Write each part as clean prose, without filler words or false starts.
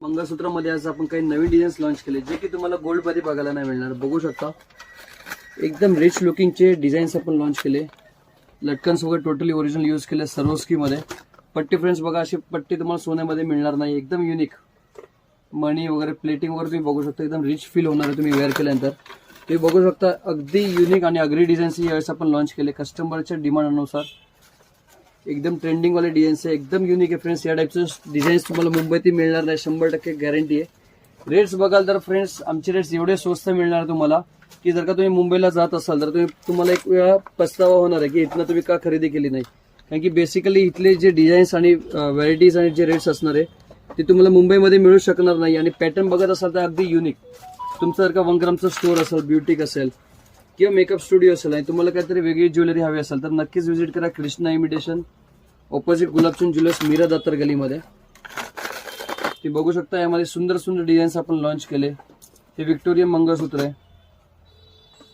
मंगळसूत्रामध्ये आज आपण काही नवीन डिझाईन्स लॉन्च केले जे की तुम्हाला गोल्ड मध्ये बघायला नाही मिळणार. बघू शकता एकदम रिच लुकिंगचे डिझाईन्स आपण लॉन्च केले. लटकन्स वगैरे टोटली ओरिजिनल यूज केले सरोस्की मध्ये. पट्टी फ्रेंड्स बघा, अशी पट्टी तुम्हाला सोन्यामध्ये मिळणार नाही. एकदम युनिक मणी वगैरे प्लेटिंग वगैरे तुम्ही बघू शकता. एकदम रिच फील होणार आहे तुम्ही वेअर केल्यानंतर. तुम्ही बघू शकता अगदी युनिक आणि अग्री डिझाईन्स यावेळेस आपण लॉन्च केले कस्टमरच्या डिमांडनुसार. एकदम ट्रेंडिंग वाले डिझाईन्स आहे, एकदम युनिक आहे फ्रेंड्स. या टाइपचे डिझाईन्स तुम्हाला मुंबईत मिळणार नाही, 100% गॅरंटी आहे. रेट्स बघाल तर फ्रेंड्स आमचे रेट्स एवढे स्वस्त मिळणार तुम्हाला की जर का तुम्ही मुंबईला जात असाल तर तुम्हाला एक वेळा पस्तावा होणार आहे की इथनं तुम्ही का खरेदी केली नाही. कारण की बेसिकली इथले जे डिझाईन्स आणि व्हरायटीज आणि जे रेट्स असणार आहे ते तुम्हाला मुंबईमध्ये मिळू शकणार नाही. आणि पॅटर्न बघत असाल तर अगदी युनिक. तुमचं जर का 1 ग्रामचं स्टोर असेल, ब्युटिक असेल किंवा मेकअप स्टुडिओ असेल आणि तुम्हाला काहीतरी वेगळी ज्वेलरी हवी असेल तर नक्कीच व्हिजिट करा Krishna imitation, opposite Gulabchand jewellers, Meera Datar गलीमध्ये. ते बघू शकता यामध्ये सुंदर सुंदर डिझाईन्स आपण लॉन्च केले. हे व्हिक्टोरियन मंगळसूत्र आहे,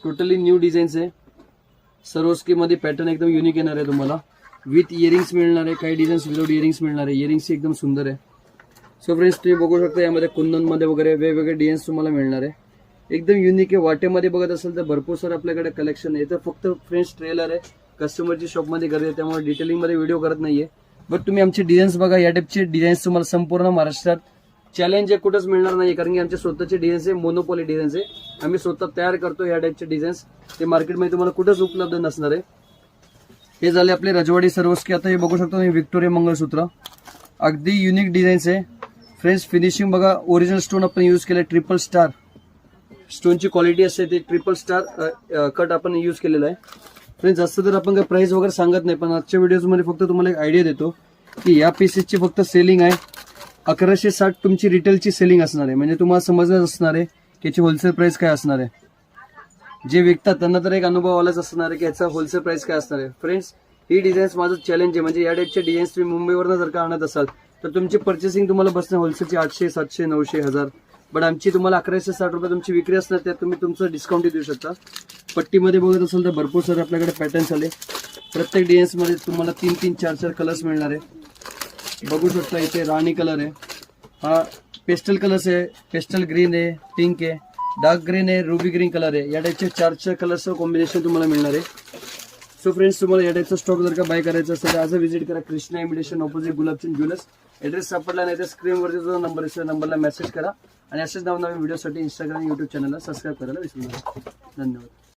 टोटली न्यू डिझाईन्स आहे. सरोस्कीमध्ये पॅटर्न एकदम युनिक येणार आहे तुम्हाला. विथ इयरिंग्स मिळणार आहे, काही डिझाईन्स विदाउट इयरिंग्स मिळणार आहे. इयरिंग्स एकदम सुंदर आहे. सो फ्रेंड्स तुम्ही बघू शकता यामध्ये कुंदनमध्ये वगैरे वेगवेगळे डिझाईन्स तुम्हाला मिळणार आहे. एकदम युनिक आहे. वाटेमध्ये बघत असेल तर भरपूर सर आपल्याकडे कलेक्शन आहे. तर फक्त फ्रेंड्स ट्रेलर आहे, कस्टमरची शॉपमध्ये गर्दी आहे त्यामुळे डिटेलिंगमध्ये व्हिडिओ करत नाहीये. बट तुम्ही आमचे डिझाईन्स बघा. या टाइपचे डिझाईन्स तुम्हाला संपूर्ण महाराष्ट्रात चॅलेंज आहे, कुठंच मिळणार नाही. कारण की आमचे स्वतःचे डिझाईन्स आहे, मोनोपॉली डिझाईन्स आहे. आम्ही स्वतः तयार करतो या टाइपचे डिझाईन्स. ते मार्केटमध्ये तुम्हाला कुठंच उपलब्ध नसणार आहे. हे झाले आपले रजवाडी सरोस्की. आता हे बघू शकता तुम्ही व्हिक्टोरिया मंगळसूत्र, अगदी युनिक डिझाईन्स आहे फ्रेंड्स. फिनिशिंग बघा, ओरिजिनल स्टोन आपण यूज केले. ट्रिपल स्टार स्टोनची क्वालिटी असते, ते ट्रिपल स्टार कट आपण यूज केलेला आहे फ्रेंड्स. जास्त तर आपण काही प्राइस वगैरे सांगत नाही, पण आजच्या व्हिडिओमध्ये फक्त तुम्हाला एक आयडिया देतो की या पीसेसची फक्त सेलिंग आहे 1160. तुमची रिटेलची सेलिंग असणार आहे. म्हणजे तुम्हाला समजणं असणार आहे की याची होलसेल प्राइस काय असणार आहे. जे विकतात त्यांना तर एक अनुभव आलाच असणार आहे की याचा होलसेल प्राइस काय असणार आहे. फ्रेंड्स ही डिझाईन्स माझं चॅलेंज आहे. म्हणजे या टाइपचे डिझाईन्स तुम्ही मुंबईवरनं जर का आणत असाल तर तुमची पर्चेसिंग तुम्हाला बसणार होलसेलची 800, 700, 900, 1000. बट आमची तुम्हाला 1160 रुपये तुमची विक्री असणार, त्यात तुम्ही तुमचं डिस्काउंट देऊ शकता. पट्टीमध्ये बघत असाल तर भरपूर सारे आपल्याकडे पॅटर्न्स आले. प्रत्येक डिझाईन्समध्ये तुम्हाला 3-3, 4-4 कलर्स मिळणार आहे. बघू शकता इथे राणी कलर आहे, हा पेस्टल कलर्स आहे, पेस्टल ग्रीन आहे, पिंक आहे, डार्क ग्रीन आहे, रुबी ग्रीन कलर आहे. या टाइपचे 4-4 कलर्सचं कॉम्बिनेशन तुम्हाला मिळणार आहे. सो फ्रेंड्स तुम्हाला या टाइपचा स्टॉक जर का बाय करायचा असेल तर आज व्हिजिट करा Krishna imitation, opposite Gulabchand jewellers. Address सापडला नाही तर स्क्रीनवरती जो नंबर आहे त्या नंबरला मेसेज करा. आणि असेच नवनवीन व्हिडिओसाठी इंस्टाग्राम, यूट्यूब चॅनलला सबस्क्राईब करायला विसरू नका. धन्यवाद.